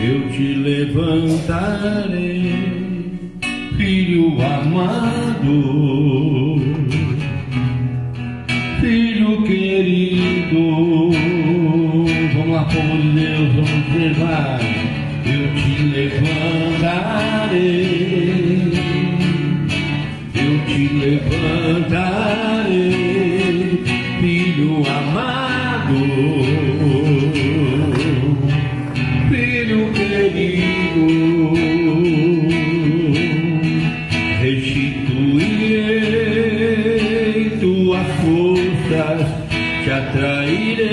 eu te levantarei, filho amado, filho querido. Vamos lá, povo de Deus, vamos levar. Eu te levantarei, eu te levantarei, filho amado, filho querido. Restituirei tuas forças, te atrairei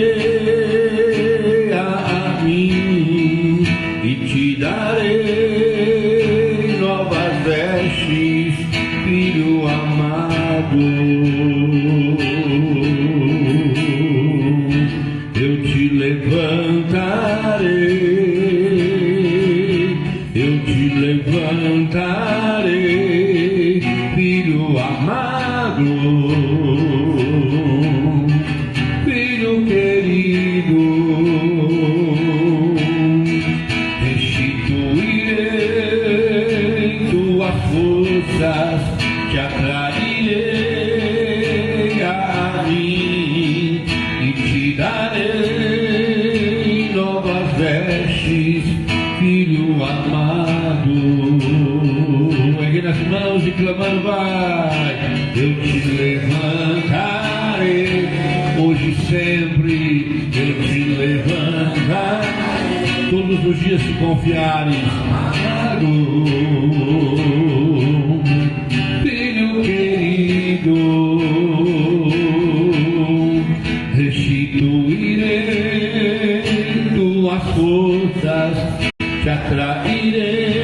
a mim e te darei novas vestes, filho amado. Eu te levantarei, eu te levantarei, filho amado, filho querido. Restituirei tuas forças, te atrairei a mim e te darei novas vestes, filho amado. Ergue as mãos e clamando, vai. Eu te levantarei, hoje e sempre eu te levantarei, todos os dias se confiares, amado, filho querido. Restituirei tuas forças, te atrairei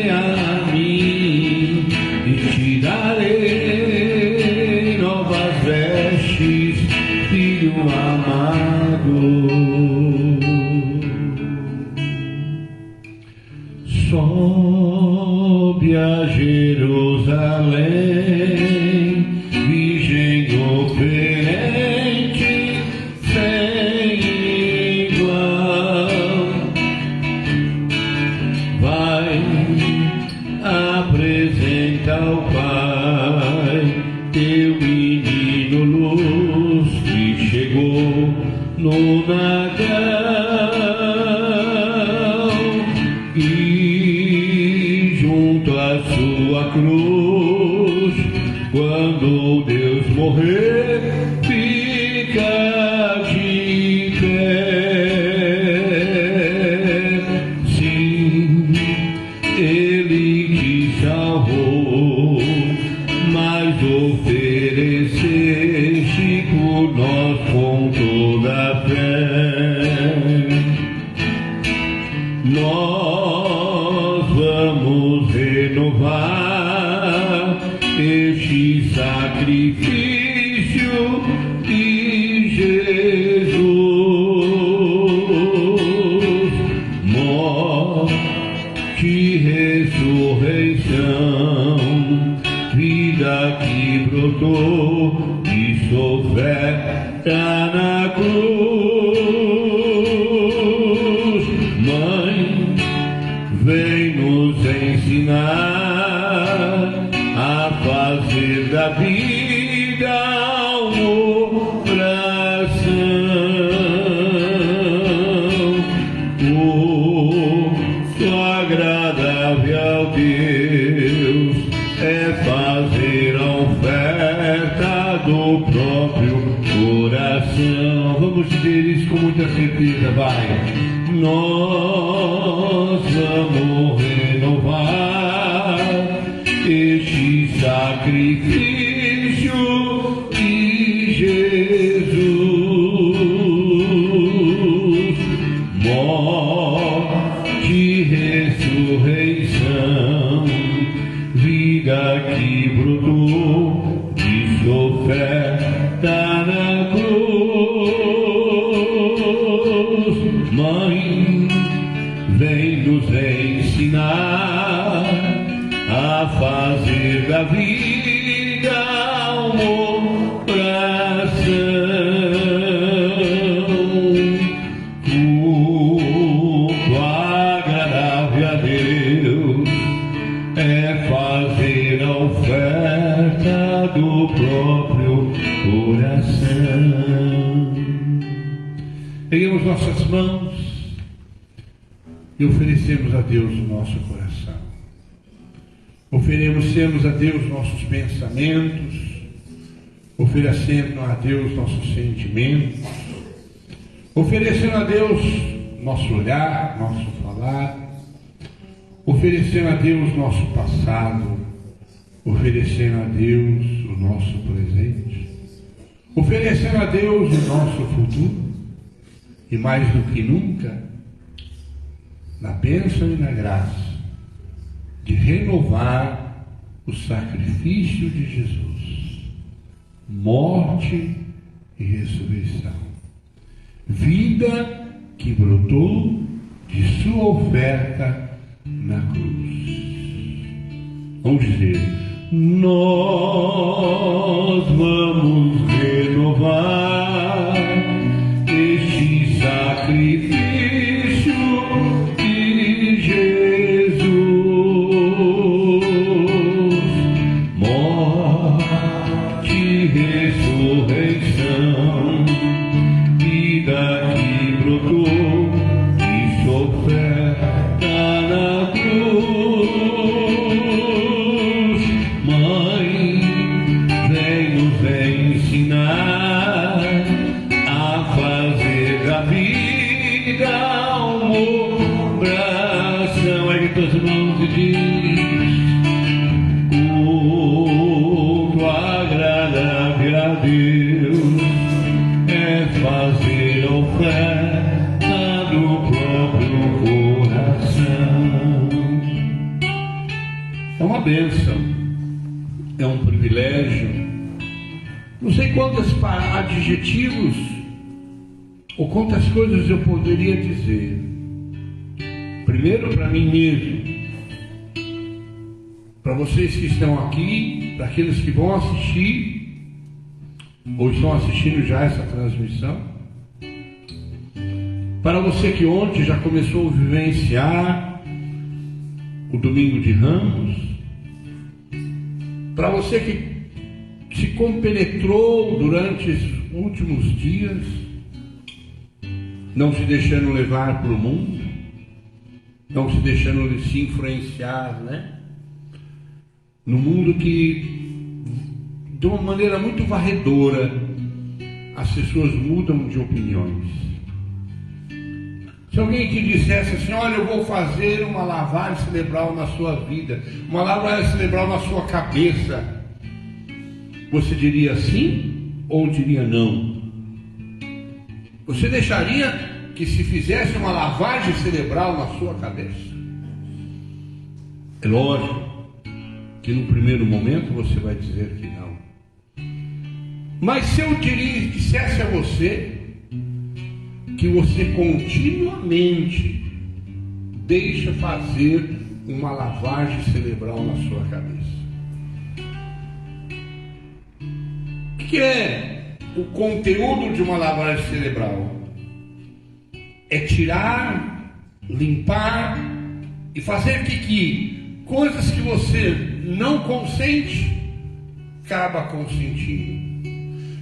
a mim e te darei novas vestes, filho amado. Sobe a Jerusalém, virgem oferente, sem igual. Vai, apresenta ao Pai teu menino luz que chegou no Natal, e junto à sua cruz, quando Deus morrer, fica de pé. Sim, Ele te salvou, mas ofereceste por nós com toda a fé. Nós vamos renovar este sacrifício de Jesus, morte e ressurreição, vida que brotou de sua oferta na cruz. Mãe, vem nos ensinar a fazer da vida uma oração, o agradável ao Deus é fazer a oferta do próprio coração. Vamos dizer isso com muita certeza, vai. Nós vamos renovar este sacrifício de Jesus, morte e ressurreição, vida que brotou de sua oferta na cruz. Mãe, vem nos ensinar a fazer da vida uma oração, culto nossas mãos e oferecemos a Deus o nosso coração. Oferecemos a Deus nossos pensamentos, oferecendo a Deus nossos sentimentos, oferecendo a Deus nosso olhar, nosso falar, oferecendo a Deus nosso passado, oferecendo a Deus o nosso presente, oferecendo a Deus o nosso futuro, e mais do que nunca, na bênção e na graça de renovar o sacrifício de Jesus, morte e ressurreição, vida que brotou de sua oferta na cruz. Vamos dizer: nós vamos renovar este sacrifício de Jesus, morte e ressurreição, vida que brotou de sua oferta na cruz. Mãe, vem nos ensinar a fazer da vida uma oração. Ergue tuas mãos e diz: culto agradável a Deus é fazer oferta do próprio coração. É uma bênção, é um privilégio. Não sei quantos adjetivos ou quantas coisas eu poderia dizer. Primeiro, para mim mesmo, para vocês que estão aqui, para aqueles que vão assistir ou estão assistindo já essa transmissão, para você que ontem já começou a vivenciar o Domingo de Ramos, para você que se compenetrou durante os últimos dias, não se deixando levar para o mundo, não se deixando se influenciar, no mundo que, de uma maneira muito varredora, as pessoas mudam de opiniões. Se alguém que dissesse assim: olha, eu vou fazer uma lavagem cerebral na sua vida, uma lavagem cerebral na sua cabeça, você diria sim ou diria não? Você deixaria que se fizesse uma lavagem cerebral na sua cabeça? É lógico que no primeiro momento você vai dizer que não. Mas se eu dissesse a você que você continuamente deixa fazer uma lavagem cerebral na sua cabeça, o que é o conteúdo de uma lavagem cerebral? É tirar, limpar e fazer que coisas que você não consente, acaba consentindo.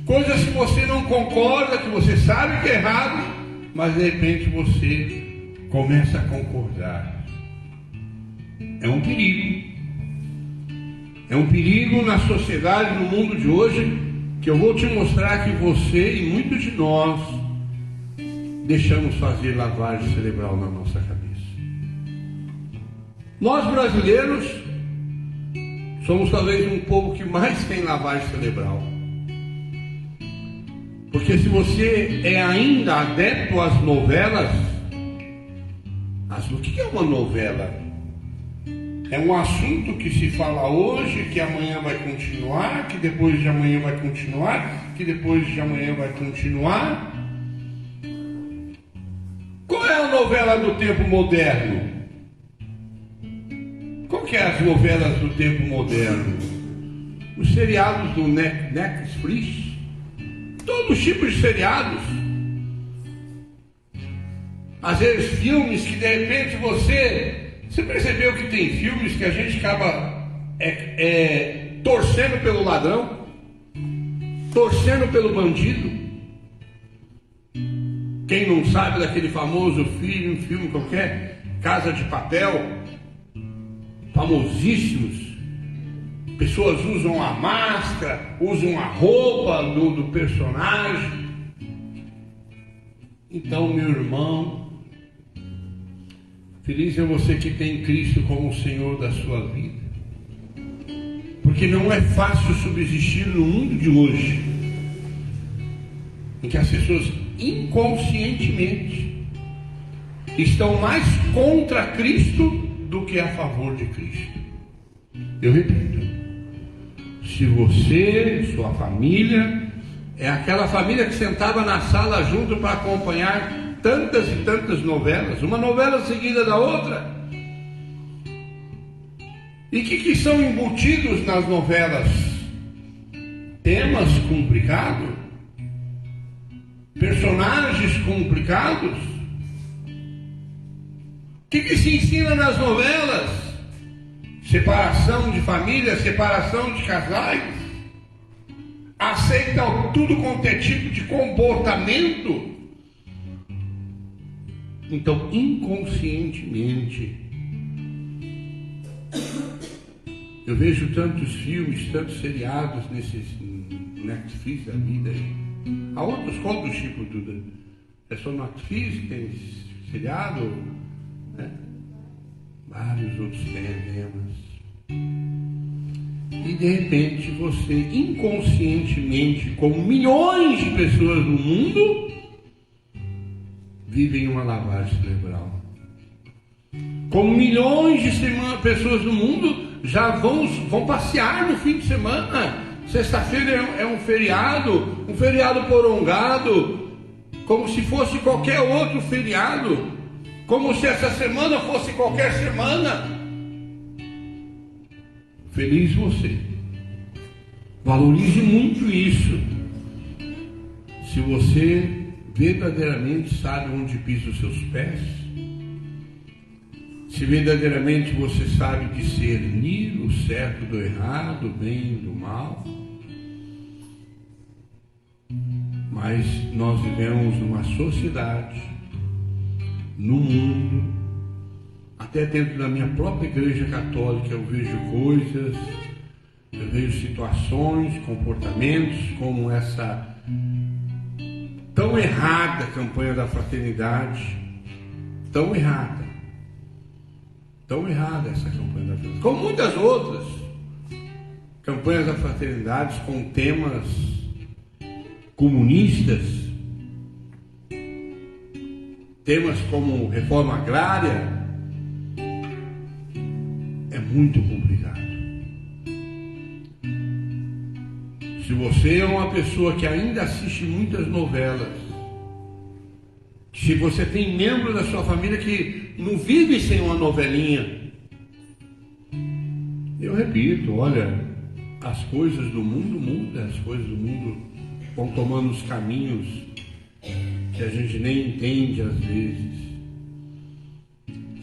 Coisas que você não concorda, que você sabe que é errado, mas de repente você começa a concordar. É um perigo. É um perigo na sociedade, no mundo de hoje, que eu vou te mostrar que você e muitos de nós deixamos fazer lavagem cerebral na nossa cabeça. Nós brasileiros somos talvez um povo que mais tem lavagem cerebral. Porque se você é ainda adepto às novelas, o que é uma novela? É um assunto que se fala hoje, que amanhã vai continuar, que depois de amanhã vai continuar, que depois de amanhã vai continuar. Qual é a novela do tempo moderno? Qual que é as novelas do tempo moderno? Os seriados do Netflix, todos os tipos de seriados. Às vezes filmes que de repente você percebeu que tem filmes que a gente acaba torcendo pelo ladrão, torcendo pelo bandido, que Quem não sabe daquele famoso filme qualquer, Casa de Papel, famosíssimos. Pessoas usam a máscara, usam a roupa do personagem. Então, meu irmão, feliz é você que tem Cristo como o Senhor da sua vida. Porque não é fácil subsistir no mundo de hoje, em que as pessoas inconscientemente estão mais contra Cristo do que a favor de Cristo. Eu repito, se você, sua família, é aquela família que sentava na sala junto para acompanhar tantas e tantas novelas, uma novela seguida da outra, e que são embutidos nas novelas? Temas complicados, personagens complicados. O que se ensina nas novelas? Separação de família, separação de casais. Aceitam tudo quanto é tipo de comportamento. Então, inconscientemente, eu vejo tantos filmes, tantos seriados nesses Netflix da vida aí. Há outros tipos de... É só Netflix, tem seriado, né? Vários outros temas. E de repente você, inconscientemente, como milhões de pessoas no mundo, vivem uma lavagem cerebral. Como milhões de pessoas no mundo já vão passear no fim de semana. Sexta-feira é um feriado prolongado, como se fosse qualquer outro feriado, como se essa semana fosse qualquer semana. Feliz você. Valorize muito isso. Se você verdadeiramente sabe onde pisam os seus pés, se verdadeiramente você sabe discernir o certo do errado, o bem do mal. Mas nós vivemos numa sociedade, no mundo, até dentro da minha própria igreja católica eu vejo coisas, eu vejo situações, comportamentos como essa tão errada campanha da fraternidade, tão errada essa campanha da fraternidade, como muitas outras campanhas da fraternidade com temas comunistas, temas como reforma agrária. É muito complicado. Se você é uma pessoa que ainda assiste muitas novelas, se você tem membro da sua família que não vive sem uma novelinha, eu repito, olha, as coisas do mundo mudam, as coisas do mundo vão tomando os caminhos que a gente nem entende às vezes.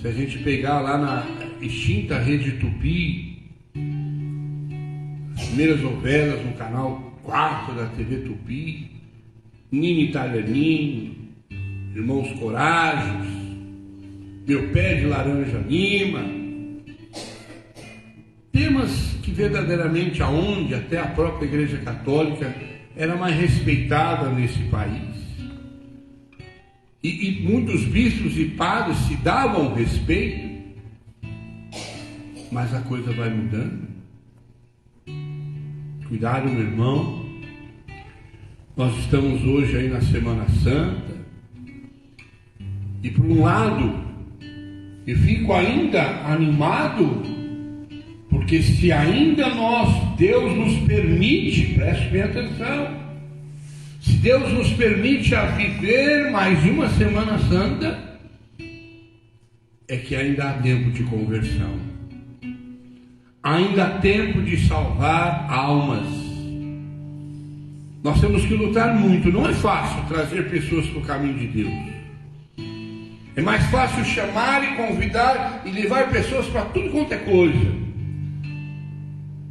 Se a gente pegar lá na extinta Rede Tupi, as primeiras novelas no canal 4 da TV Tupi, Nini Italianini, Irmãos Coragens, Meu Pé de Laranja Lima, temas que verdadeiramente aonde até a própria Igreja Católica era mais respeitada nesse país. E muitos bispos e padres se davam respeito, mas a coisa vai mudando. Cuidado, meu irmão. Nós estamos hoje aí na Semana Santa, e por um lado, eu fico ainda animado, porque se ainda Deus nos permite, preste bem atenção, se Deus nos permite a viver mais uma Semana Santa, é que ainda há tempo de conversão, ainda há tempo de salvar almas. Nós temos que lutar muito. Não é fácil trazer pessoas para o caminho de Deus. É mais fácil chamar e convidar e levar pessoas para tudo quanto é coisa.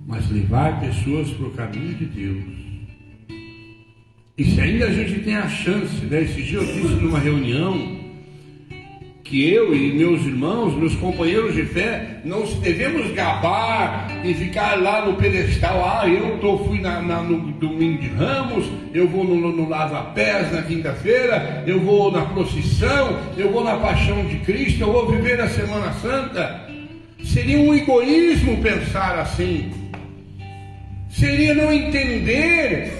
Mas levar pessoas para o caminho de Deus E se ainda a gente tem a chance, né? Esse dia eu disse numa reunião que eu e meus irmãos, meus companheiros de fé, não devemos gabar e ficar lá no pedestal. Fui no domingo de Ramos, eu vou no lava-pés na quinta-feira, eu vou na procissão, eu vou na paixão de Cristo, eu vou viver a Semana Santa. Seria um egoísmo pensar assim. Seria não entender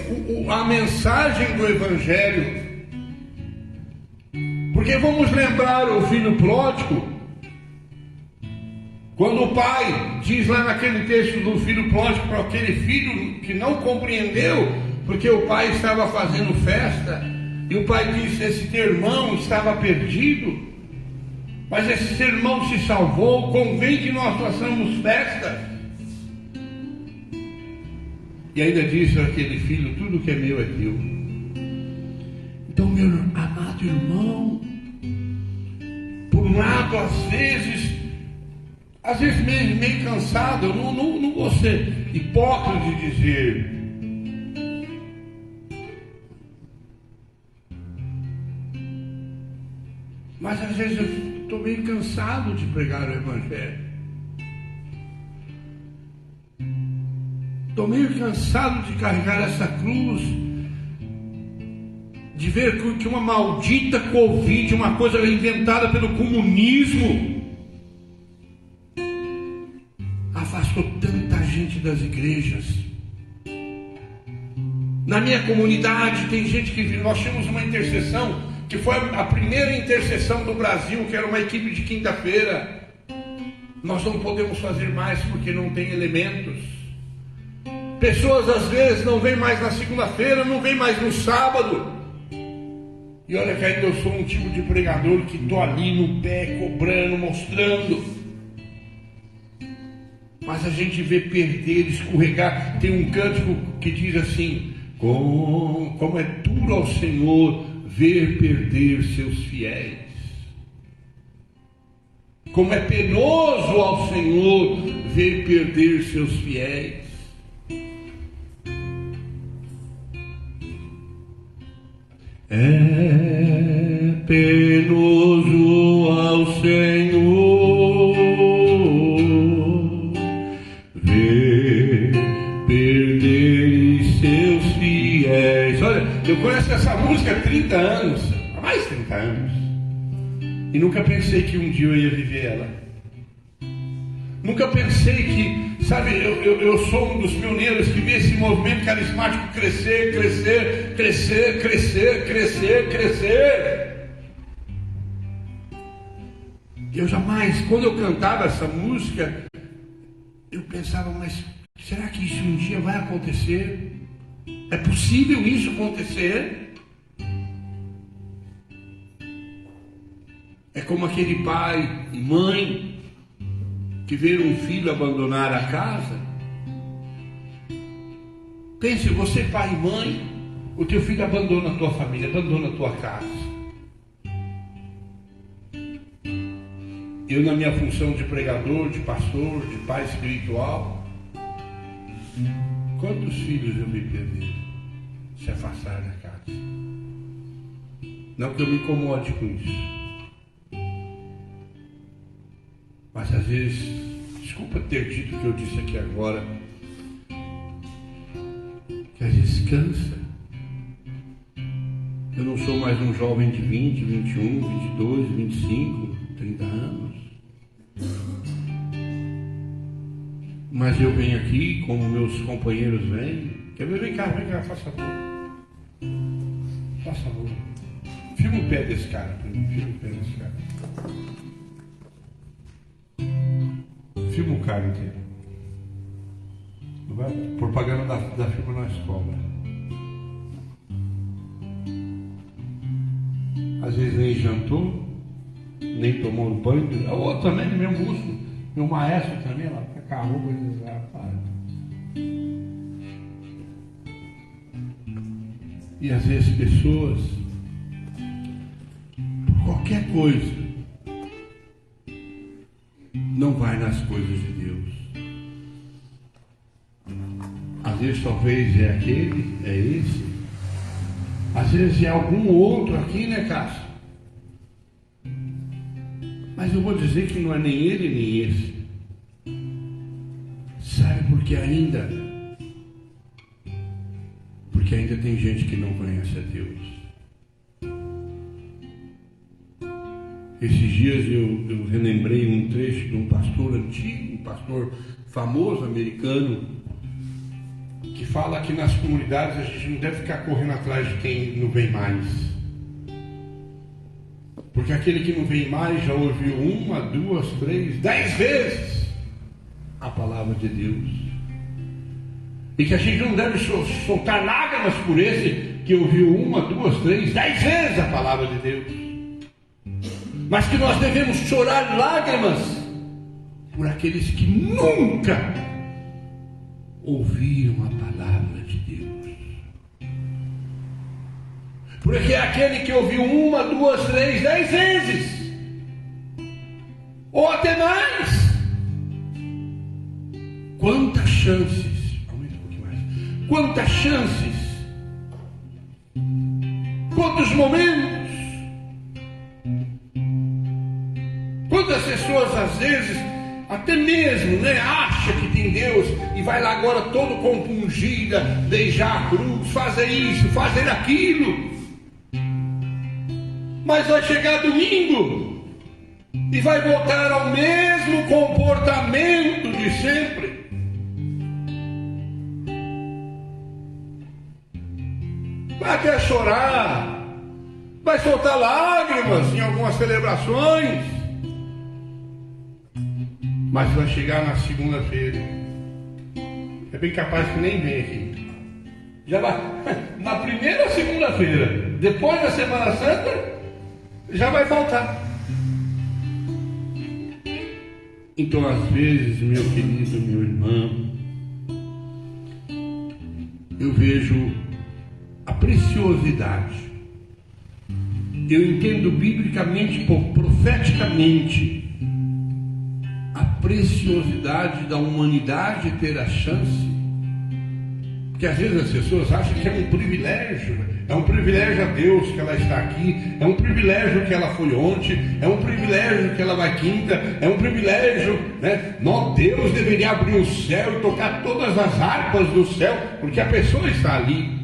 a mensagem do Evangelho. Porque vamos lembrar o filho pródigo, quando o pai diz lá naquele texto do filho pródigo para aquele filho que não compreendeu, porque o pai estava fazendo festa, e o pai disse: esse teu irmão estava perdido, mas esse teu irmão se salvou, convém que nós façamos festa. E ainda disse aquele filho: tudo que é meu é teu. Então, meu amado irmão, por um lado, às vezes meio cansado, eu não vou ser hipócrita de dizer, mas às vezes eu estou meio cansado de pregar o Evangelho. Estou meio cansado de carregar essa cruz, de ver que uma maldita Covid, uma coisa inventada pelo comunismo, afastou tanta gente das igrejas. Na minha comunidade tem gente que... Nós tínhamos uma intercessão, que foi a primeira intercessão do Brasil, que era uma equipe de quinta-feira. Nós não podemos fazer mais porque não tem elementos. Pessoas às vezes não vêm mais na segunda-feira, não vêm mais no sábado. E olha que ainda eu sou um tipo de pregador que estou ali no pé, cobrando, mostrando. Mas a gente vê perder, escorregar. Tem um cântico que diz assim: como é duro ao Senhor ver perder seus fiéis. Como é penoso ao Senhor ver perder seus fiéis. É penoso ao Senhor ver perder seus fiéis. Olha, eu conheço essa música há 30 anos, há mais de 30 anos, e nunca pensei que um dia eu ia viver ela. Nunca pensei que, sabe, eu sou um dos pioneiros que vê esse movimento carismático crescer, crescer, crescer, crescer, crescer, crescer. Eu jamais, quando eu cantava essa música, eu pensava: mas será que isso um dia vai acontecer? É possível isso acontecer? É como aquele pai e mãe que ver um filho abandonar a casa. Pense, você pai e mãe, o teu filho abandona a tua família, abandona a tua casa. Eu, na minha função de pregador, de pastor, de pai espiritual, quantos filhos eu vi perder, se afastar da casa? Não que eu me incomode com isso, mas às vezes, desculpa ter dito o que eu disse aqui agora, que às vezes cansa. Eu não sou mais um jovem de 20, 21, 22, 25, 30 anos. Mas eu venho aqui, como meus companheiros vêm. Quer ver? Vem cá, faça favor. Faça favor. Filma o pé desse cara para mim, filma o pé desse cara. Filma o cara inteiro. Não vai? Propaganda da firma na escola. Às vezes nem jantou, nem tomou um banho. O outro também, meu músico, meu maestro também, lá, com a roupa desarpada. E às vezes pessoas, por qualquer coisa, não vai nas coisas de Deus. Às vezes talvez é aquele, é esse, Às vezes é algum outro aqui, né, Cássio? Mas eu vou dizer que não é nem ele nem esse. Sabe por que ainda? Porque ainda tem gente que não conhece a Deus. Esses dias eu relembrei um trecho de um pastor antigo, um pastor famoso americano, que fala que nas comunidades a gente não deve ficar correndo atrás de quem não vem mais. Porque aquele que não vem mais já ouviu 1, 2, 3, 10 vezes a palavra de Deus. E que a gente não deve soltar lágrimas por esse que ouviu 1, 2, 3, 10 vezes a palavra de Deus. Mas que nós devemos chorar lágrimas por aqueles que nunca ouviram a palavra de Deus. Porque é aquele que ouviu 1, 2, 3, 10 vezes, ou até mais. Quantas chances, aumenta um pouquinho mais, quantas chances, quantos momentos, quantas pessoas às vezes até mesmo, né, acha que tem Deus e vai lá agora todo compungida, beijar a cruz, fazer isso, fazer aquilo. Mas vai chegar domingo e vai voltar ao mesmo comportamento de sempre. Vai até chorar, vai soltar lágrimas em algumas celebrações. Mas vai chegar na segunda-feira. É bem capaz que nem vem aqui. Já vai. Na primeira segunda-feira, depois da Semana Santa, já vai faltar. Então, às vezes, meu querido, meu irmão, eu vejo a preciosidade. Eu entendo biblicamente, profeticamente, a preciosidade da humanidade ter a chance, porque às vezes as pessoas acham que é um privilégio a Deus que ela está aqui, é um privilégio que ela foi ontem, é um privilégio que ela vai quinta, é um privilégio, né? Deus deveria abrir o céu e tocar todas as harpas do céu, porque a pessoa está ali.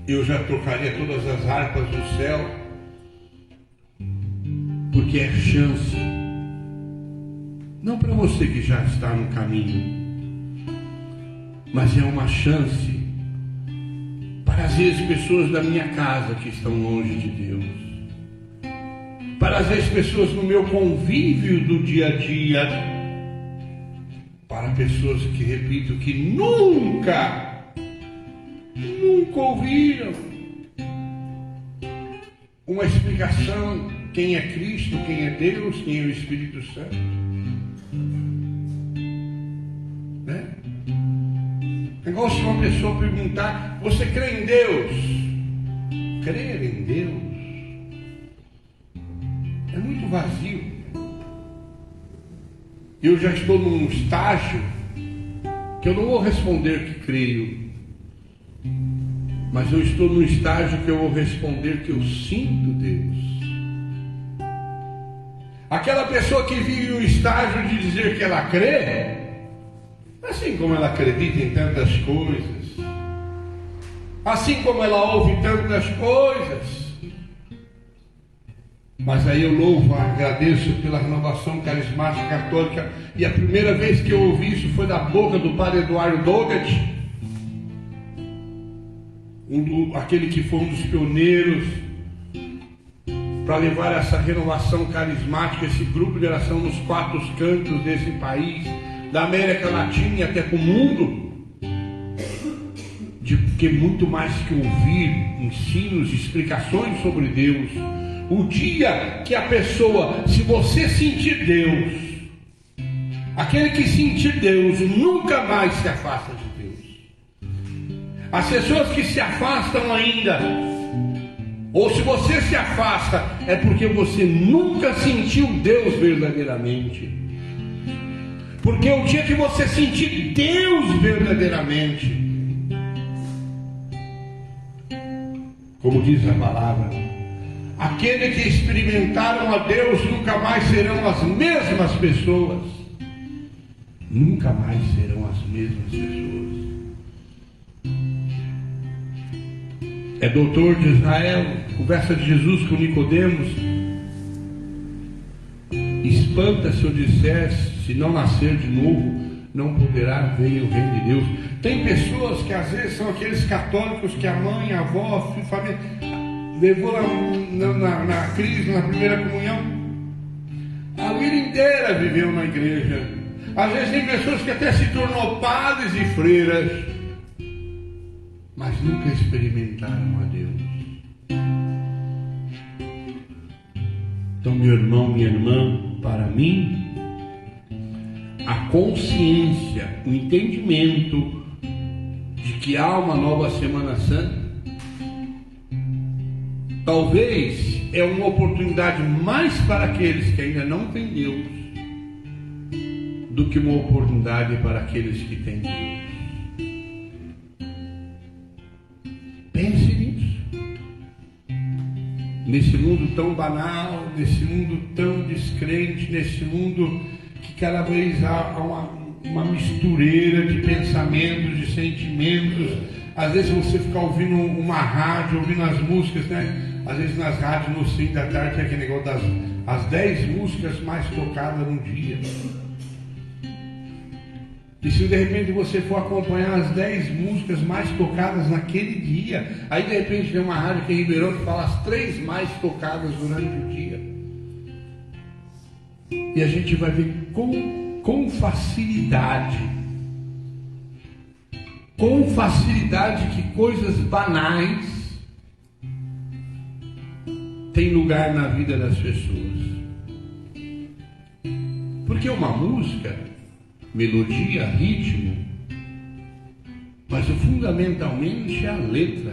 Eu já tocaria todas as harpas do céu, porque é chance, não para você que já está no caminho, mas é uma chance para às vezes pessoas da minha casa que estão longe de Deus, para às vezes pessoas no meu convívio do dia a dia, para pessoas que, repito, que nunca ouviram uma explicação. Quem é Cristo, quem é Deus, quem é o Espírito Santo, né? É igual se uma pessoa perguntar: você crê em Deus? Crer em Deus é muito vazio. Eu já estou num estágio que eu não vou responder que creio, mas eu estou num estágio que eu vou responder que eu sinto Deus. Aquela pessoa que vive o estágio de dizer que ela crê, assim como ela acredita em tantas coisas, assim como ela ouve tantas coisas, mas aí eu louvo, agradeço pela renovação carismática católica, e a primeira vez que eu ouvi isso foi da boca do padre Eduardo Doggett, aquele que foi um dos pioneiros para levar essa renovação carismática, esse grupo de oração nos 4 cantos desse país, da América Latina e até para o mundo, porque muito mais que ouvir ensinos, explicações sobre Deus, o dia que a pessoa, se você sentir Deus, aquele que sentir Deus nunca mais se afasta de Deus. As pessoas que se afastam ainda, ou se você se afasta, é porque você nunca sentiu Deus verdadeiramente. Porque o dia que você sentir Deus verdadeiramente, como diz a palavra. Aqueles que experimentaram a Deus nunca mais serão as mesmas pessoas. Nunca mais serão as mesmas pessoas. É doutor de Israel, conversa de Jesus com Nicodemos. Espanta se eu disser, se não nascer de novo, não poderá ver o reino de Deus. Tem pessoas que às vezes são aqueles católicos que a mãe, a avó, a família levou na crise, na primeira comunhão. A vida inteira viveu na igreja. Às vezes tem pessoas que até se tornou padres e freiras, mas nunca experimentaram a Deus. Então, meu irmão, minha irmã, para mim, a consciência, o entendimento de que há uma nova Semana Santa, talvez é uma oportunidade mais para aqueles que ainda não têm Deus do que uma oportunidade para aqueles que têm Deus. Pense nisso. Nesse mundo tão banal, nesse mundo tão descrente, nesse mundo que cada vez há uma mistureira de pensamentos, de sentimentos. Às vezes você fica ouvindo uma rádio, ouvindo as músicas, né? Às vezes nas rádios no fim da tarde tem aquele negócio das 10 músicas mais tocadas no dia. E se de repente você for acompanhar as 10 músicas mais tocadas naquele dia, aí de repente tem uma rádio que é Ribeirão que fala as 3 mais tocadas durante o dia. E a gente vai ver com facilidade que coisas banais têm lugar na vida das pessoas. Porque uma música, melodia, ritmo, mas fundamentalmente é a letra.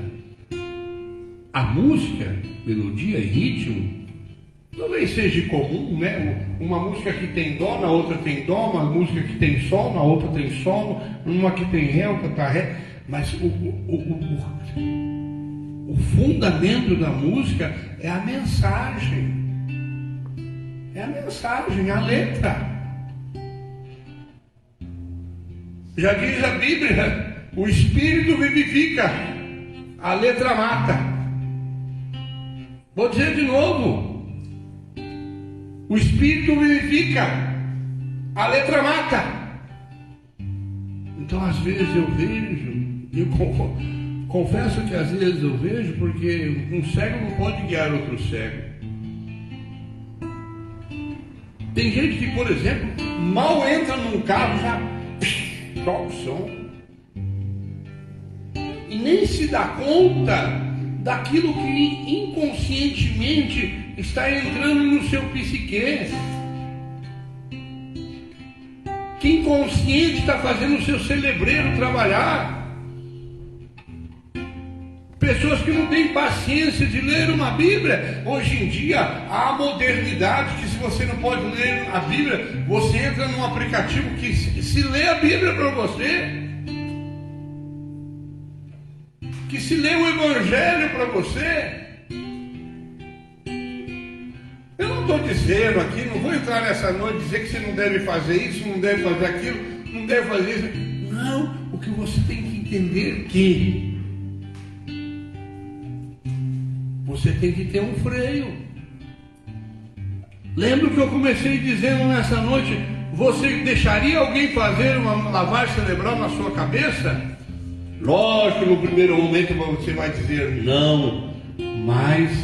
A música, melodia e ritmo, talvez seja comum, né? Uma música que tem dó, na outra tem dó, uma música que tem sol, na outra tem sol, uma que tem ré, outra tá ré, mas o fundamento da música é a mensagem. É a mensagem, a letra. Já diz a Bíblia, o Espírito vivifica, a letra mata. Vou dizer de novo. O Espírito vivifica, a letra mata. Então às vezes eu vejo, eu confesso que às vezes eu vejo, porque um cego não pode guiar outro cego. Tem gente que, por exemplo, mal entra num carro, já toca o som. E nem se dá conta daquilo que inconscientemente está entrando no seu psique. Que inconsciente está fazendo o seu cerebreiro trabalhar. Pessoas que não têm paciência de ler uma Bíblia. Hoje em dia há a modernidade que se você não pode ler a Bíblia, você entra num aplicativo que se lê a Bíblia para você. Que se lê o Evangelho para você. Eu não estou dizendo aqui, não vou entrar nessa noite e dizer que você não deve fazer isso, não deve fazer aquilo, não deve fazer isso. Não, o que você tem que entender é que você tem que ter um freio. Lembra que eu comecei dizendo nessa noite, você deixaria alguém fazer uma lavagem cerebral na sua cabeça? Lógico, no primeiro momento você vai dizer não, mas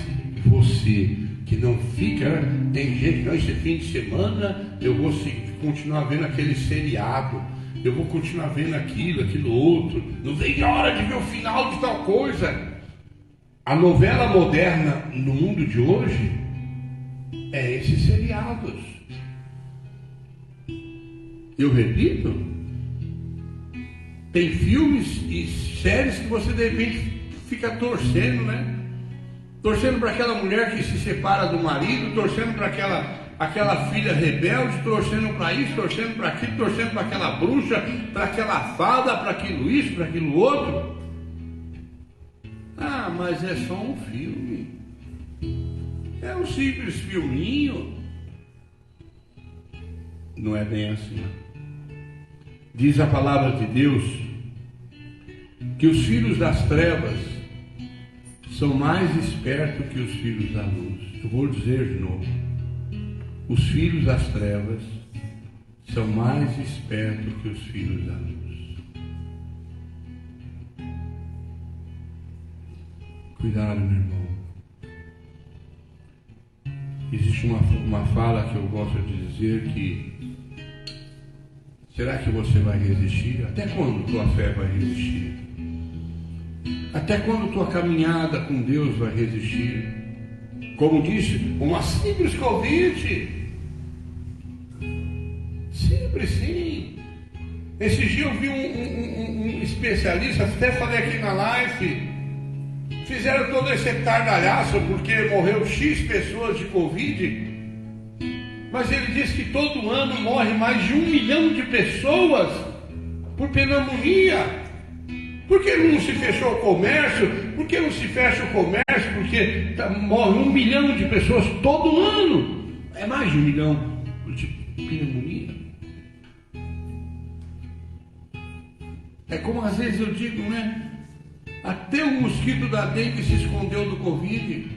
você que não fica, tem gente, não, esse fim de semana eu vou continuar vendo aquele seriado, eu vou continuar vendo aquilo outro, não tem hora de ver o final de tal coisa. A novela moderna no mundo de hoje é esses seriados. Eu repito, tem filmes e séries que você de repente fica torcendo, né? Torcendo para aquela mulher que se separa do marido, torcendo para aquela filha rebelde, torcendo para isso, torcendo para aquilo, torcendo para aquela bruxa, para aquela fada, para aquilo isso, para aquilo outro. Ah, mas é só um filme. É um simples filminho. Não é bem assim. Diz a palavra de Deus que os filhos das trevas são mais espertos que os filhos da luz. Eu vou dizer de novo. Os filhos das trevas são mais espertos que os filhos da luz. Cuidado, meu irmão. Existe uma fala que eu gosto de dizer que será que você vai resistir? Até quando tua fé vai resistir? Até quando tua caminhada com Deus vai resistir? Como disse, uma simples convite. Simples, sim. Esse dia eu vi um especialista, até falei aqui na live. Fizeram todo esse tardalhaço porque morreu X pessoas de Covid. Mas ele disse que todo ano morre mais de 1 milhão de pessoas por pneumonia. Por que não se fechou o comércio? Por que não se fecha o comércio? Porque morre 1 milhão de pessoas todo ano. É mais de 1 milhão de pneumonia. É como às vezes eu digo, né? Até o mosquito da dengue se escondeu do Covid.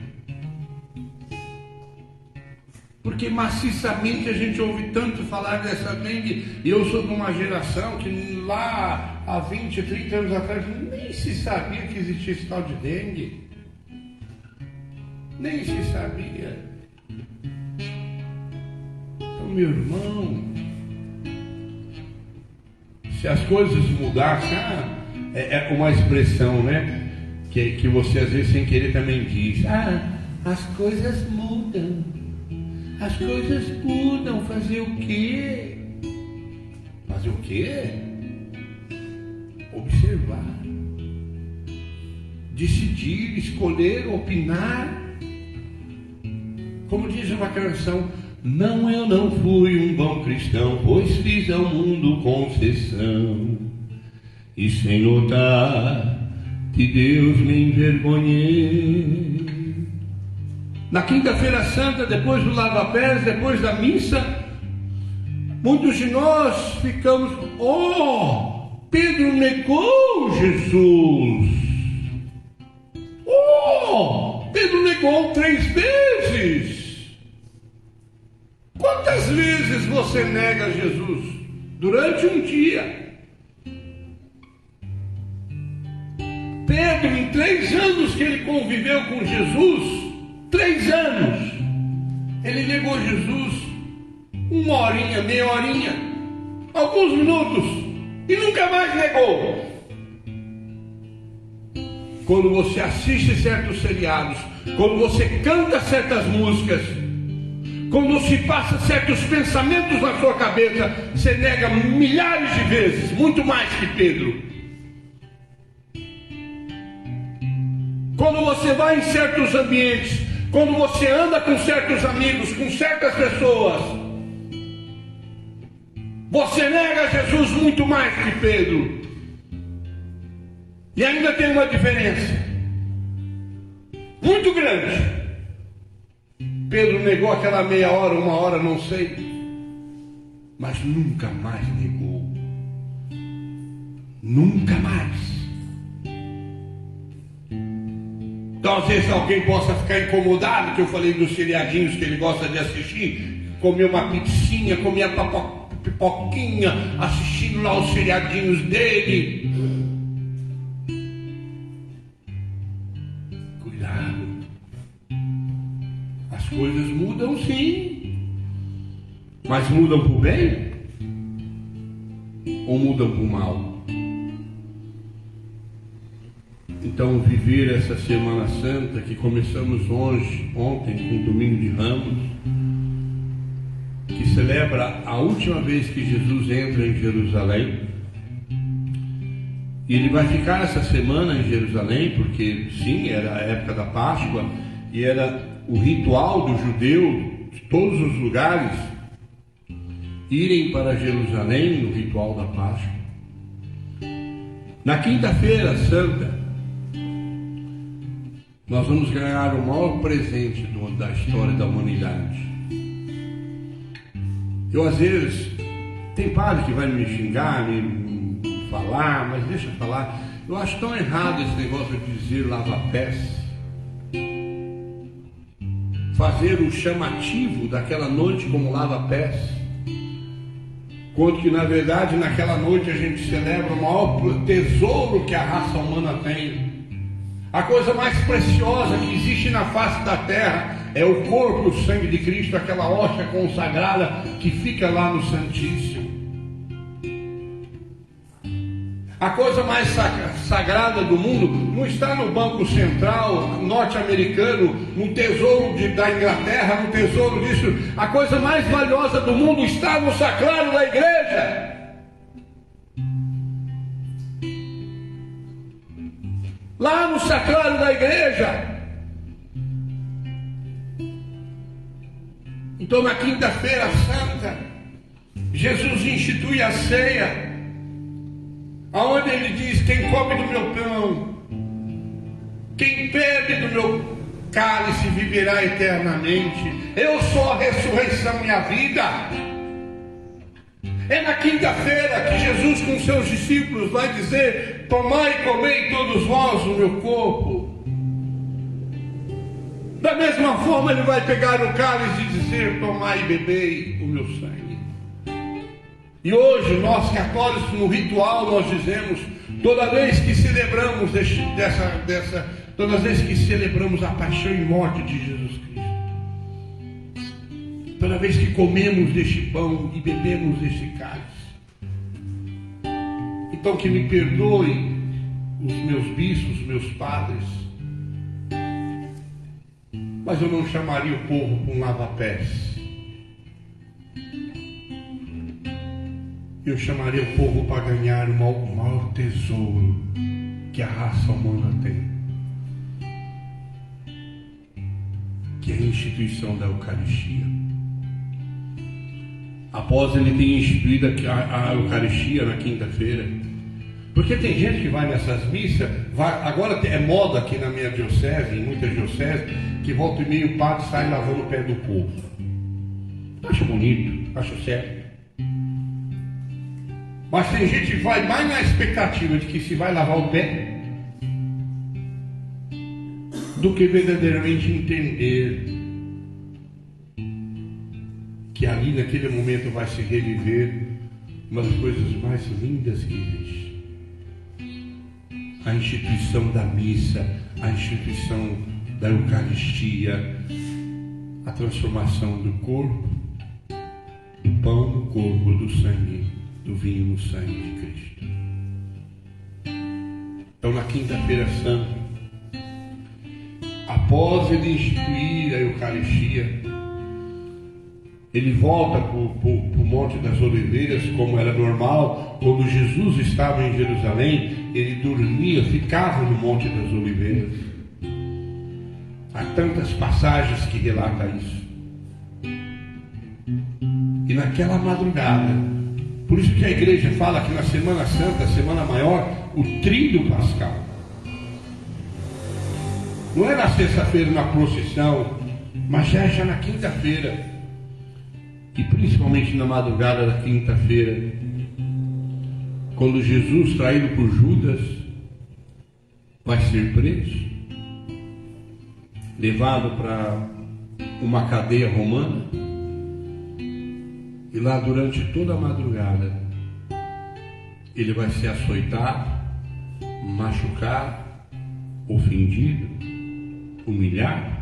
Porque maciçamente a gente ouve tanto falar dessa dengue. E eu sou de uma geração que lá há 20, 30 anos atrás nem se sabia que existia esse tal de dengue. Nem se sabia. Então, meu irmão, se as coisas mudassem, é uma expressão, né? Que você às vezes sem querer também diz. As coisas mudam. As coisas mudam. Fazer o quê? Fazer o quê? Observar. Decidir, escolher, opinar. Como diz uma canção, não, eu não fui um bom cristão, pois fiz ao mundo concessão. E sem notar que Deus me envergonhei. Na quinta-feira santa, depois do lava-pés, depois da missa, muitos de nós ficamos, Pedro negou Jesus. Pedro negou 3 vezes. Quantas vezes você nega Jesus? Durante um dia. Pedro, em 3 anos que ele conviveu com Jesus, 3 anos, ele negou Jesus 1 horinha, meia horinha, alguns minutos, e nunca mais negou. Quando você assiste certos seriados, quando você canta certas músicas, quando se passa certos pensamentos na sua cabeça, você nega milhares de vezes, muito mais que Pedro. Quando você vai em certos ambientes, quando você anda com certos amigos, com certas pessoas, você nega Jesus muito mais que Pedro. E ainda tem uma diferença muito grande. Pedro negou aquela meia hora, 1 hora, não sei, mas nunca mais negou. Nunca mais. Então, às vezes alguém possa ficar incomodado, que eu falei dos seriadinhos que ele gosta de assistir, comer uma pizzinha, comer a pipoquinha, assistindo lá os seriadinhos dele. Cuidado. As coisas mudam sim, mas mudam para o bem ou mudam para o mal? Então, viver essa Semana Santa que começamos ontem, com Domingo de Ramos, que celebra a última vez que Jesus entra em Jerusalém, e ele vai ficar essa semana em Jerusalém, porque sim, era a época da Páscoa, e era o ritual do judeu, de todos os lugares, irem para Jerusalém no ritual da Páscoa. Na quinta-feira santa, nós vamos ganhar o maior presente da história da humanidade. Eu, às vezes, tem padre que vai me xingar, me falar, mas deixa eu falar. Eu acho tão errado esse negócio de dizer lava-pés. Fazer o chamativo daquela noite como lava-pés. Quando que, na verdade, naquela noite a gente celebra o maior tesouro que a raça humana tem. A coisa mais preciosa que existe na face da terra é o corpo e o sangue de Cristo, aquela hóstia consagrada que fica lá no Santíssimo. A coisa mais sagrada do mundo não está no Banco Central norte-americano, no tesouro da Inglaterra, no tesouro disso. A coisa mais valiosa do mundo está no sacrário da igreja. Lá no sacrário da igreja. Então, na quinta-feira santa, Jesus institui a ceia, aonde ele diz: quem come do meu pão, quem bebe do meu cálice viverá eternamente. Eu sou a ressurreição e a vida. É na quinta-feira que Jesus com seus discípulos vai dizer: tomai e comei todos vós o meu corpo. Da mesma forma ele vai pegar o cálice e dizer: tomai e bebei o meu sangue. E hoje nós católicos, no ritual, nós dizemos, toda vez que celebramos toda vez que celebramos a paixão e morte de Jesus Cristo, toda vez que comemos deste pão e bebemos deste cálice, então que me perdoem os meus bispos, os meus padres, mas eu não chamaria o povo para um lava-pés. Eu chamaria o povo para ganhar o maior tesouro que a raça humana tem, que é a instituição da Eucaristia. Após ele ter instituído a Eucaristia na quinta-feira, porque tem gente que vai nessas missas, agora é moda aqui na minha diocese, em muitas dioceses, que volta e meia o padre sai lavando o pé do povo. Acho bonito, acho certo. Mas tem gente que vai mais na expectativa de que se vai lavar o pé do que verdadeiramente entender que ali naquele momento vai se reviver uma das coisas mais lindas que existe. A instituição da missa, a instituição da Eucaristia, a transformação do corpo, do pão no corpo, do sangue, do vinho no sangue de Cristo. Então, na quinta-feira santa, após ele instituir a Eucaristia, ele volta para o Monte das Oliveiras, como era normal. Quando Jesus estava em Jerusalém, ele dormia, ficava no Monte das Oliveiras. Há tantas passagens que relatam isso. E naquela madrugada, por isso que a igreja fala que na Semana Santa, Semana Maior, o tríduo pascal. Não é na sexta-feira na procissão, mas já na quinta-feira. E principalmente na madrugada da quinta-feira, quando Jesus, traído por Judas, vai ser preso, levado para uma cadeia romana, e lá durante toda a madrugada ele vai ser açoitado, machucado, ofendido, humilhado.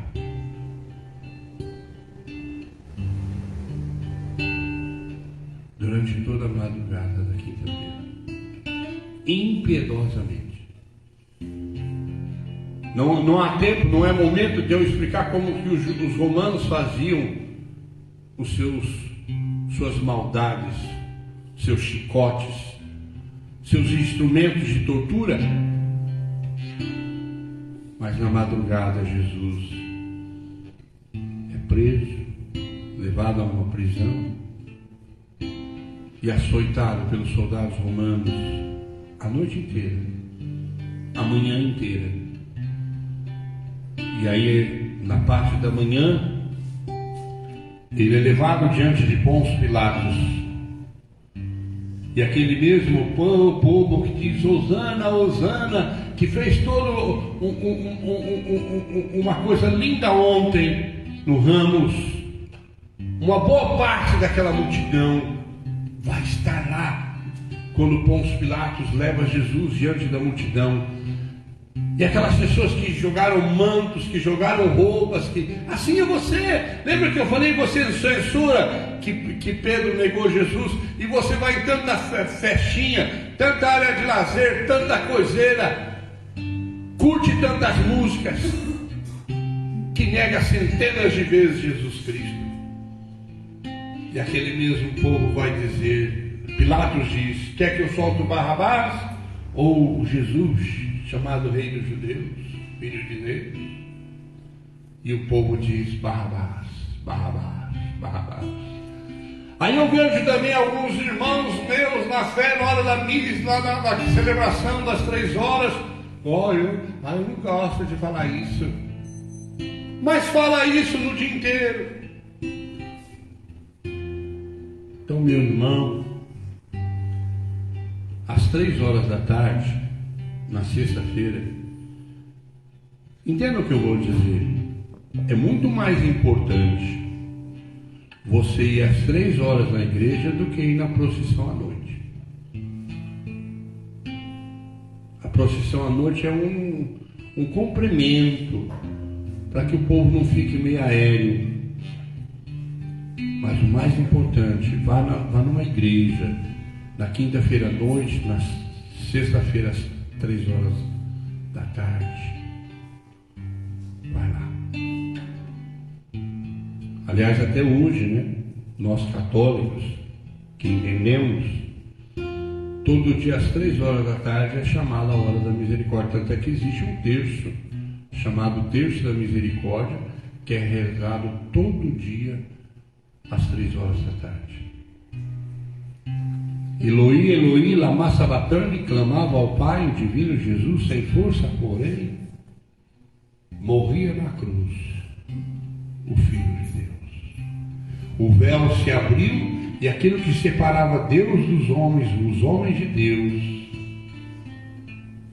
Durante toda a madrugada da quinta-feira, impiedosamente. Não há tempo, não é momento de eu explicar como que os romanos faziam suas maldades, seus chicotes, seus instrumentos de tortura. Mas na madrugada Jesus é preso, levado a uma prisão e açoitado pelos soldados romanos a noite inteira, a manhã inteira. E aí, na parte da manhã, ele é levado diante de Pôncio Pilatos. E aquele mesmo povo que diz Hosana, Hosana, que fez todo uma coisa linda ontem no Ramos, uma boa parte daquela multidão vai estar lá quando Pôncio Pilatos leva Jesus diante da multidão. E aquelas pessoas que jogaram mantos, que jogaram roupas, que assim é você. Lembra que eu falei você de censura que Pedro negou Jesus? E você vai em tanta festinha, tanta área de lazer, tanta coiseira, curte tantas músicas, que nega centenas de vezes Jesus Cristo. E aquele mesmo povo vai dizer, Pilatos diz, quer que eu solte o Barrabás ou Jesus, chamado Rei dos Judeus, filho de Deus? E o povo diz, Barrabás, Barrabás, Barrabás. Aí eu vejo também alguns irmãos meus na fé, na hora da missa, na celebração das 3 horas. Eu não gosto de falar isso. Mas fala isso no dia inteiro. Então, meu irmão, às 3 horas da tarde, na sexta-feira, entenda o que eu vou dizer. É muito mais importante você ir às 3 horas na igreja do que ir na procissão à noite. A procissão à noite é um complemento para que o povo não fique meio aéreo. Mas o mais importante, vá numa igreja na quinta-feira à noite, na sexta-feira às 3 horas da tarde. Vai lá. Aliás, até hoje, né? Nós católicos que entendemos, todo dia às 3 horas da tarde é chamada a hora da misericórdia. Tanto é que existe um terço chamado Terço da Misericórdia, que é rezado todo dia às 3 horas da tarde. Eloi, Eloi, lama sabachthani, clamava ao Pai, o divino Jesus, sem força, porém, morria na cruz, o Filho de Deus. O véu se abriu e aquilo que separava Deus dos homens, os homens de Deus,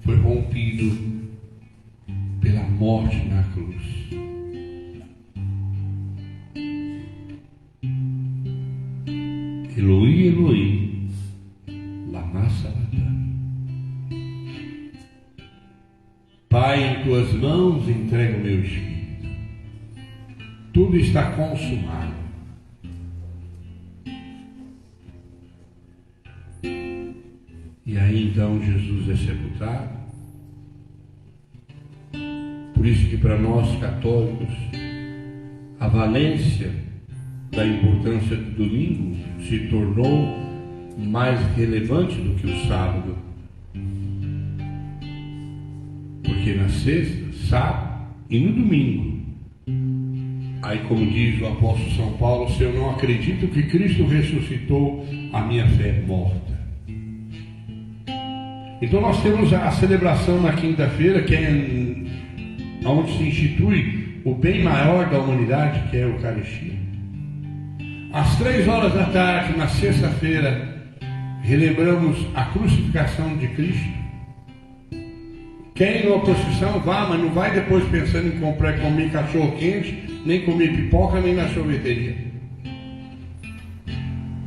foi rompido pela morte na cruz. Eloi, Eloi, lama sabachthani. Pai, em tuas mãos entrego o meu espírito. Tudo está consumado. E aí então Jesus é sepultado. Por isso que para nós católicos a valência da importância do domingo se tornou mais relevante do que o sábado. Porque na sexta, sábado e no domingo, aí como diz o apóstolo São Paulo, se eu não acredito que Cristo ressuscitou, a minha fé é morta. Então nós temos a celebração na quinta-feira, que é onde se institui o bem maior da humanidade, que é a Eucaristia. Às 3 horas da tarde, na sexta-feira, relembramos a crucificação de Cristo. Quem ir numa procissão, vá, mas não vai depois pensando em comprar e comer cachorro-quente, nem comer pipoca, nem na sorveteria.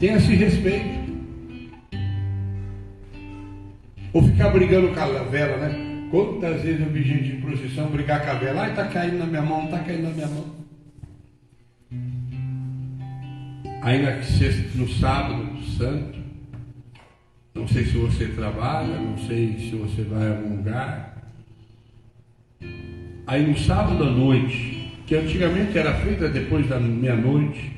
Tenha esse respeito. Ou ficar brigando com a vela, né? Quantas vezes eu vi gente em procissão brigar com a vela? Ai, tá caindo na minha mão, tá caindo na minha mão. Aí na sexta, no sábado santo, não sei se você trabalha, não sei se você vai a algum lugar. Aí no sábado à noite, que antigamente era feita depois da meia-noite,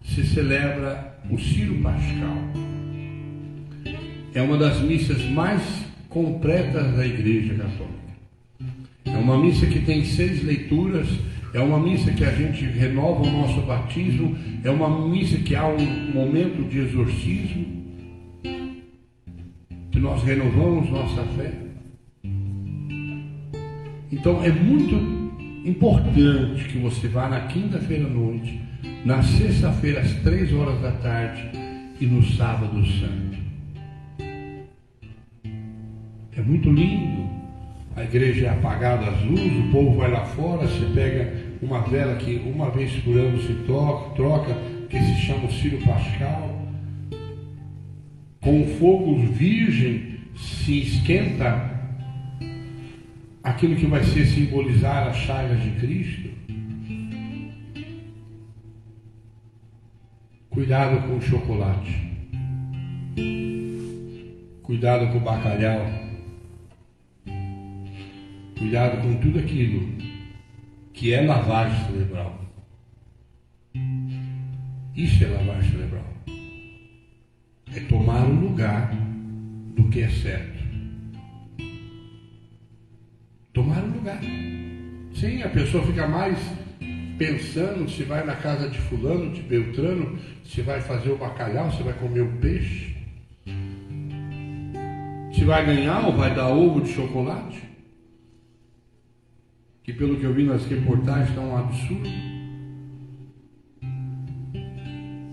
se celebra o Círio Pascal. É uma das missas mais completas da Igreja Católica. É uma missa que tem 6 leituras, é uma missa que a gente renova o nosso batismo, é uma missa que há um momento de exorcismo, que nós renovamos nossa fé. Então é muito importante que você vá na quinta-feira à noite, na sexta-feira às 3 horas da tarde e no sábado santo. É muito lindo. A igreja é apagada as luzes, o povo vai lá fora, você pega uma vela que uma vez por ano se troca, que se chama o Círio Pascal. Com o fogo virgem se esquenta aquilo que vai ser simbolizar as chagas de Cristo. Cuidado com o chocolate. Cuidado com o bacalhau. Cuidado com tudo aquilo que é lavagem cerebral. Isso é lavagem cerebral. É tomar o lugar do que é certo. Tomar o lugar. Sim, a pessoa fica mais pensando se vai na casa de fulano, de Beltrano, se vai fazer o bacalhau, se vai comer o peixe, se vai ganhar ou vai dar ovo de chocolate, que pelo que eu vi nas reportagens está um absurdo.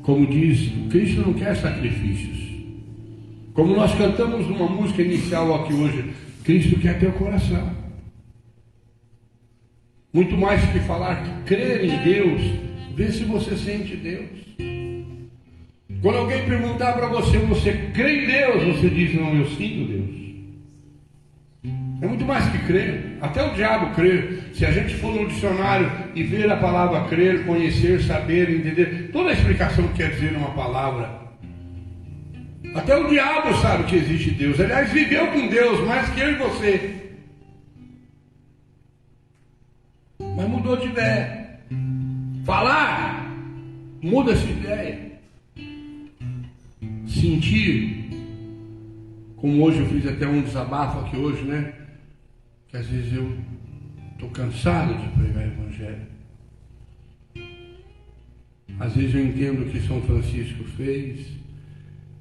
Como diz, Cristo não quer sacrifícios. Como nós cantamos numa música inicial aqui hoje, Cristo quer teu coração. Muito mais que falar que crer em Deus, vê se você sente Deus. Quando alguém perguntar para você, você crê em Deus? Você diz, não, eu sinto Deus. É muito mais que crer. Até o diabo crê. Se a gente for no dicionário e ver a palavra crer, conhecer, saber, entender, toda a explicação que quer dizer uma palavra. Até o diabo sabe que existe Deus. Aliás, viveu com Deus mais que eu e você. Mas mudou de ideia. Falar muda essa ideia. Sentir, como hoje eu fiz até um desabafo aqui hoje, né? Que às vezes eu estou cansado de pregar o Evangelho. Às vezes eu entendo o que São Francisco fez,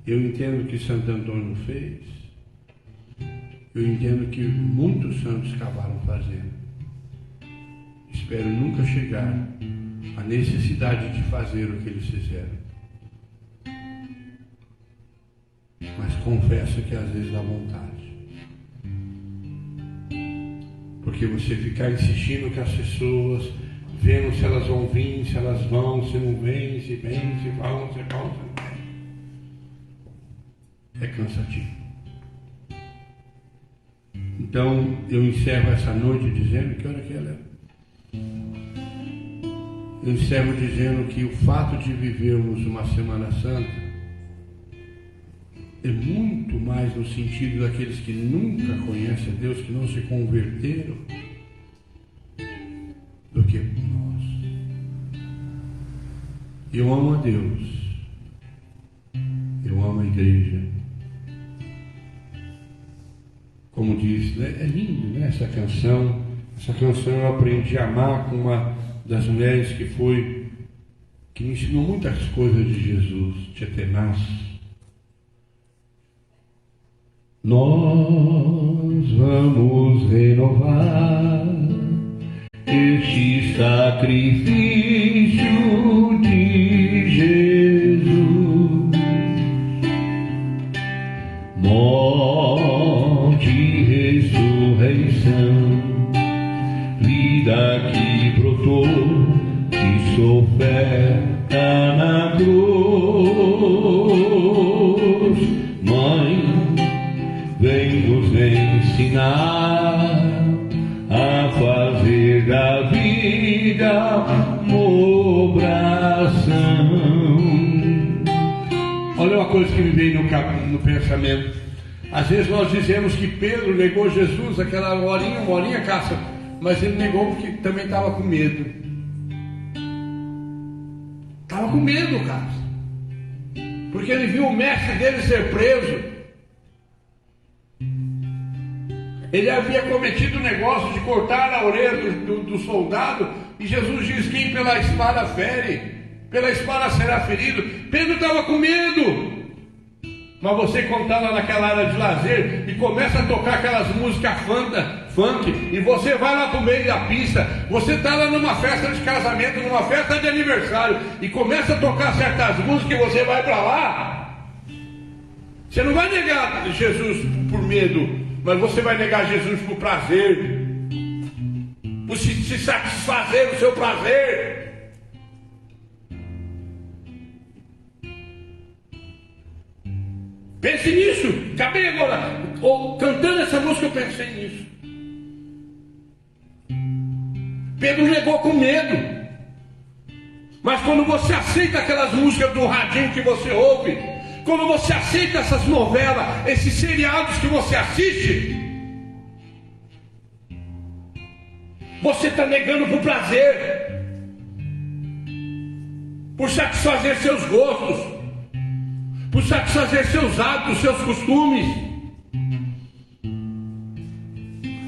eu entendo o que Santo Antônio fez, eu entendo que muitos santos acabaram fazendo. Espero nunca chegar à necessidade de fazer o que eles fizeram. Mas confesso que às vezes dá vontade. Porque você ficar insistindo com as pessoas, vendo se elas vão vir, se elas vão, se não vêm, se vêm, se vão, se vão, se não vêm. É cansativo. Então eu encerro essa noite dizendo, que hora que ela é? Eu encerro dizendo que o fato de vivermos uma Semana Santa é muito mais no sentido daqueles que nunca conhecem a Deus, que não se converteram, do que nós. Eu amo a Deus, eu amo a igreja. Como diz, né? É lindo, né? Essa canção eu aprendi a amar com uma das mulheres que me ensinou muitas coisas de Jesus, Tietenás. Nós vamos renovar este sacrifício de Jesus, morte e ressurreição, vida que brotou, que sofreta na cruz. Mãe, vem nos ensinar a fazer da vida uma oração. Olha uma coisa que me veio no pensamento. Às vezes nós dizemos que Pedro negou Jesus aquela uma horinha, caça, mas ele negou porque também estava com medo. Estava com medo, caça, porque ele viu o mestre dele ser preso. Ele havia cometido o negócio de cortar a orelha do soldado, e Jesus diz: quem pela espada fere, pela espada será ferido. Pedro estava com medo. Mas você, quando está lá naquela área de lazer e começa a tocar aquelas músicas funk, e você vai lá para o meio da pista, você está lá numa festa de casamento, numa festa de aniversário, e começa a tocar certas músicas e você vai para lá, você não vai negar Jesus por medo, mas você vai negar Jesus por prazer, por se satisfazer o seu prazer. Pense nisso. Acabei agora, cantando essa música, eu pensei nisso. Pedro negou com medo. Mas quando você aceita aquelas músicas do radinho que você ouve, quando você aceita essas novelas, esses seriados que você assiste, você está negando por prazer, por satisfazer seus gostos, por satisfazer seus hábitos, seus costumes.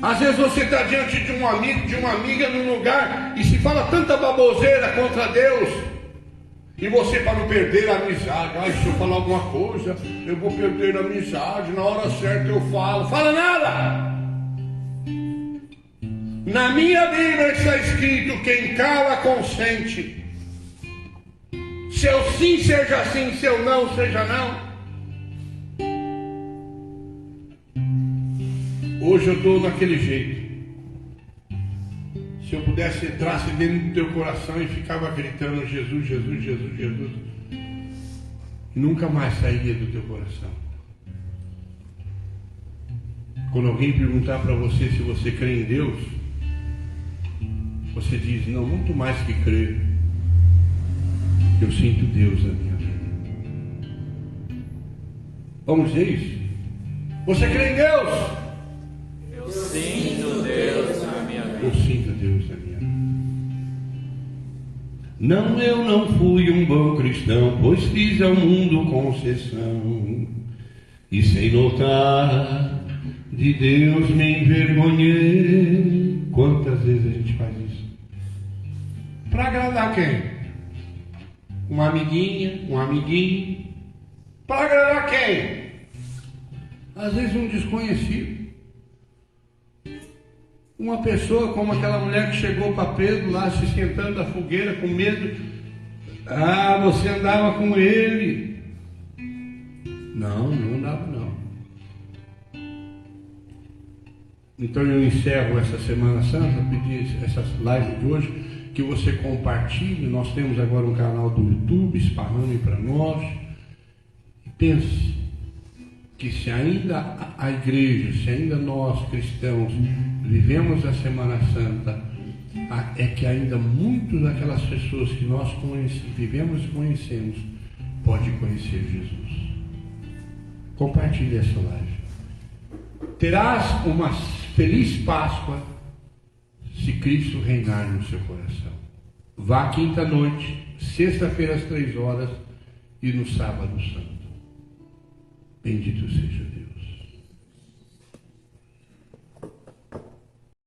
Às vezes você está diante de um amigo, de uma amiga num lugar e se fala tanta baboseira contra Deus, e você, para não perder a amizade, se eu falar alguma coisa, eu vou perder a amizade, na hora certa eu falo. Fala nada! Na minha Bíblia está escrito: quem cala consente. Seu sim seja sim, seu não seja não. Hoje eu estou daquele jeito. Se eu pudesse entrar dentro do teu coração e ficava gritando Jesus, Jesus, Jesus, Jesus, nunca mais sairia do teu coração. Quando alguém perguntar para você se você crê em Deus, você diz: não, muito mais que crer, eu sinto Deus na minha vida. Vamos dizer isso? Você crê em Deus? Eu sinto Deus na minha vida. Eu sinto Deus na minha vida. Não, eu não fui um bom cristão, pois fiz ao mundo concessão, e sem notar de Deus me envergonhei. Quantas vezes a gente faz isso? Para agradar quem? Uma amiguinha, um amiguinho. Para agradar quem? Às vezes um desconhecido. Uma pessoa como aquela mulher que chegou para Pedro lá se sentando na fogueira com medo. Ah, você andava com ele. Não, não andava não. Então eu encerro essa Semana Santa, pedir essas lives de hoje, que você compartilhe. Nós temos agora um canal do YouTube, esparrame para nós. E pense que se ainda a igreja, se ainda nós cristãos vivemos a Semana Santa, é que ainda muitas daquelas pessoas que nós vivemos e conhecemos pode conhecer Jesus. Compartilhe essa live. Terás uma feliz Páscoa se Cristo reinar no seu coração. Vá quinta-noite, sexta-feira às 3 horas e no sábado santo. Bendito seja Deus.